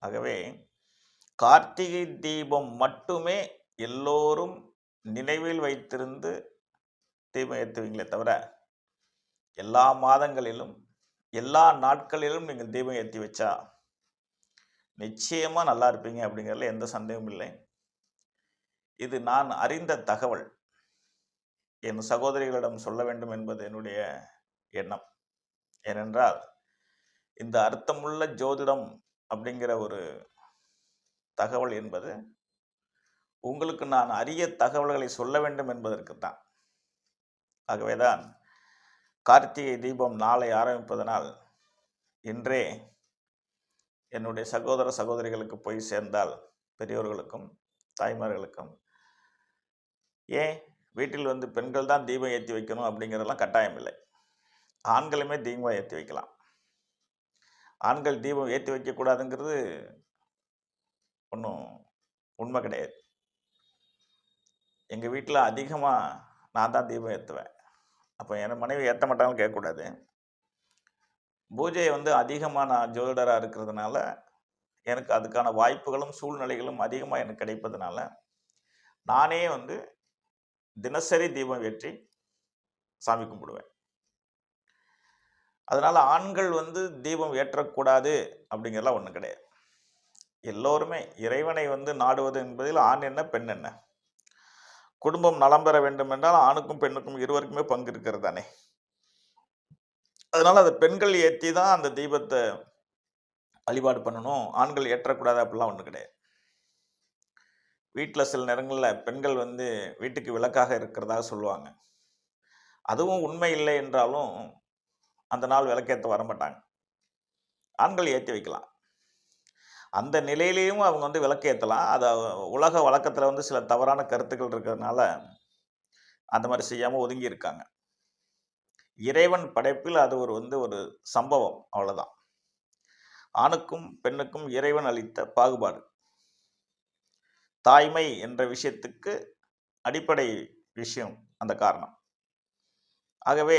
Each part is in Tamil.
ஆகவே கார்த்திகை தீபம் மட்டுமே எல்லோரும் நினைவில் வைத்திருந்து தீபம் ஏற்றுவீங்களே தவிர, எல்லா மாதங்களிலும் எல்லா நாட்களிலும் நீங்கள் தீபம் ஏற்றி வச்சா நிச்சயமா நல்லா இருப்பீங்க அப்படிங்கிறதுல எந்த சந்தேகமும் இல்லை. இது நான் அறிந்த தகவல். என் சகோதரிகளிடம் சொல்ல வேண்டும் என்பது என்னுடைய எண்ணம். ஏனென்றால் இந்த அர்த்தமுள்ள ஜோதிடம் அப்படிங்கிற ஒரு தகவல் என்பது உங்களுக்கு நான் அரிய தகவல்களை சொல்ல வேண்டும் என்பதற்குத்தான். ஆகவேதான் கார்த்திகை தீபம் நாளை ஆரம்பிப்பதனால் இன்றே என்னுடைய சகோதர சகோதரிகளுக்கு போய் சேர்ந்தால், பெரியோர்களுக்கும் தாய்மார்களுக்கும், ஏன் வீட்டில் வந்து பெண்கள் தான் தீபம் ஏற்றி வைக்கணும் அப்படிங்கிறதெல்லாம் கட்டாயம் இல்லை. ஆண்களுமே தீபம் ஏற்றி வைக்கலாம். ஆண்கள் தீபம் ஏற்றி வைக்கக்கூடாதுங்கிறது ஒன்றும் உண்மை கிடையாது. எங்கள் வீட்டில் அதிகமாக நான் தான் தீபம் ஏற்றுவேன். அப்போ என் மனைவி ஏற்ற மாட்டாங்கன்னு கேட்கக்கூடாது. பூஜையை வந்து அதிகமாக நான் ஜோதிடராக இருக்கிறதுனால எனக்கு அதுக்கான வாய்ப்புகளும் சூழ்நிலைகளும் அதிகமாக எனக்கு கிடைப்பதுனால நானே வந்து தினசரி தீபம் ஏற்றி சாமி கும்பிடுவேன். அதனால் ஆண்கள் வந்து தீபம் ஏற்றக்கூடாது அப்படிங்கிறதுலாம் ஒன்றும் கிடையாது. எல்லோருமே இறைவனை வந்து நாடுவது என்பதில் ஆண் என்ன பெண் என்ன, குடும்பம் நலம் பெற வேண்டும் என்றால் ஆணுக்கும் பெண்ணுக்கும் இருவருக்குமே பங்கு இருக்கிறது தானே. அதனால் அந்த பெண்கள் ஏற்றி தான் அந்த தீபத்தை வழிபாடு பண்ணணும், ஆண்கள் ஏற்றக்கூடாது அப்படிலாம் ஒன்றும் கிடையாது. வீட்டில் சில நேரங்களில் பெண்கள் வந்து வீட்டுக்கு விளக்காக இருக்கிறதாக சொல்லுவாங்க. அதுவும் உண்மை இல்லை என்றாலும் அந்த நாள் விளக்கேற்ற வரமாட்டாங்க. ஆண்கள் ஏற்றி வைக்கலாம். அந்த நிலையிலையும் அவங்க வந்து விளக்கேற்றலாம். அது உலக வழக்கத்தில் வந்து சில தவறான கருத்துக்கள் இருக்கிறதுனால அந்த மாதிரி செய்யாமல் ஒதுங்கி இருக்காங்க. இறைவன் படைப்பில் அது ஒரு சம்பவம், அவ்வளோதான். ஆணுக்கும் பெண்ணுக்கும் இறைவன் அளித்த பாகுபாடு. தாய்மை என்ற விஷயத்துக்கு அடிப்படை விஷயம் அந்த காரணம். ஆகவே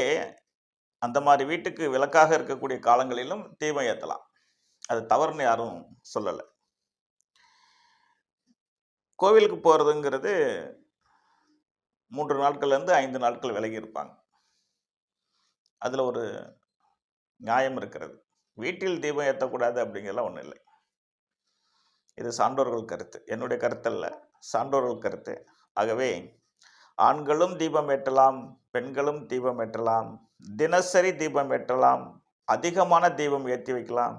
அந்த மாதிரி வீட்டுக்கு விளக்காக இருக்கக்கூடிய காலங்களிலும் தீபம் ஏற்றலாம். அது தவறுன்னு யாரும் சொல்லலை. கோவிலுக்கு போகிறதுங்கிறது 3 நாட்கள்லேருந்து 5 நாட்கள் விலகி இருப்பாங்க. அதில் ஒரு நியாயம் இருக்கிறது. வீட்டில் தீபம் ஏற்றக்கூடாது அப்படிங்கிறதுலாம் ஒன்றும் இல்லை. இது சான்றோர்கள் கருத்து, என்னுடைய கருத்தல்ல, சான்றோர்கள் கருத்து. ஆகவே ஆண்களும் தீபம் ஏற்றலாம், பெண்களும் தீபம் ஏற்றலாம், தினசரி தீபம் ஏற்றலாம், அதிகமான தீபம் ஏற்றி வைக்கலாம்.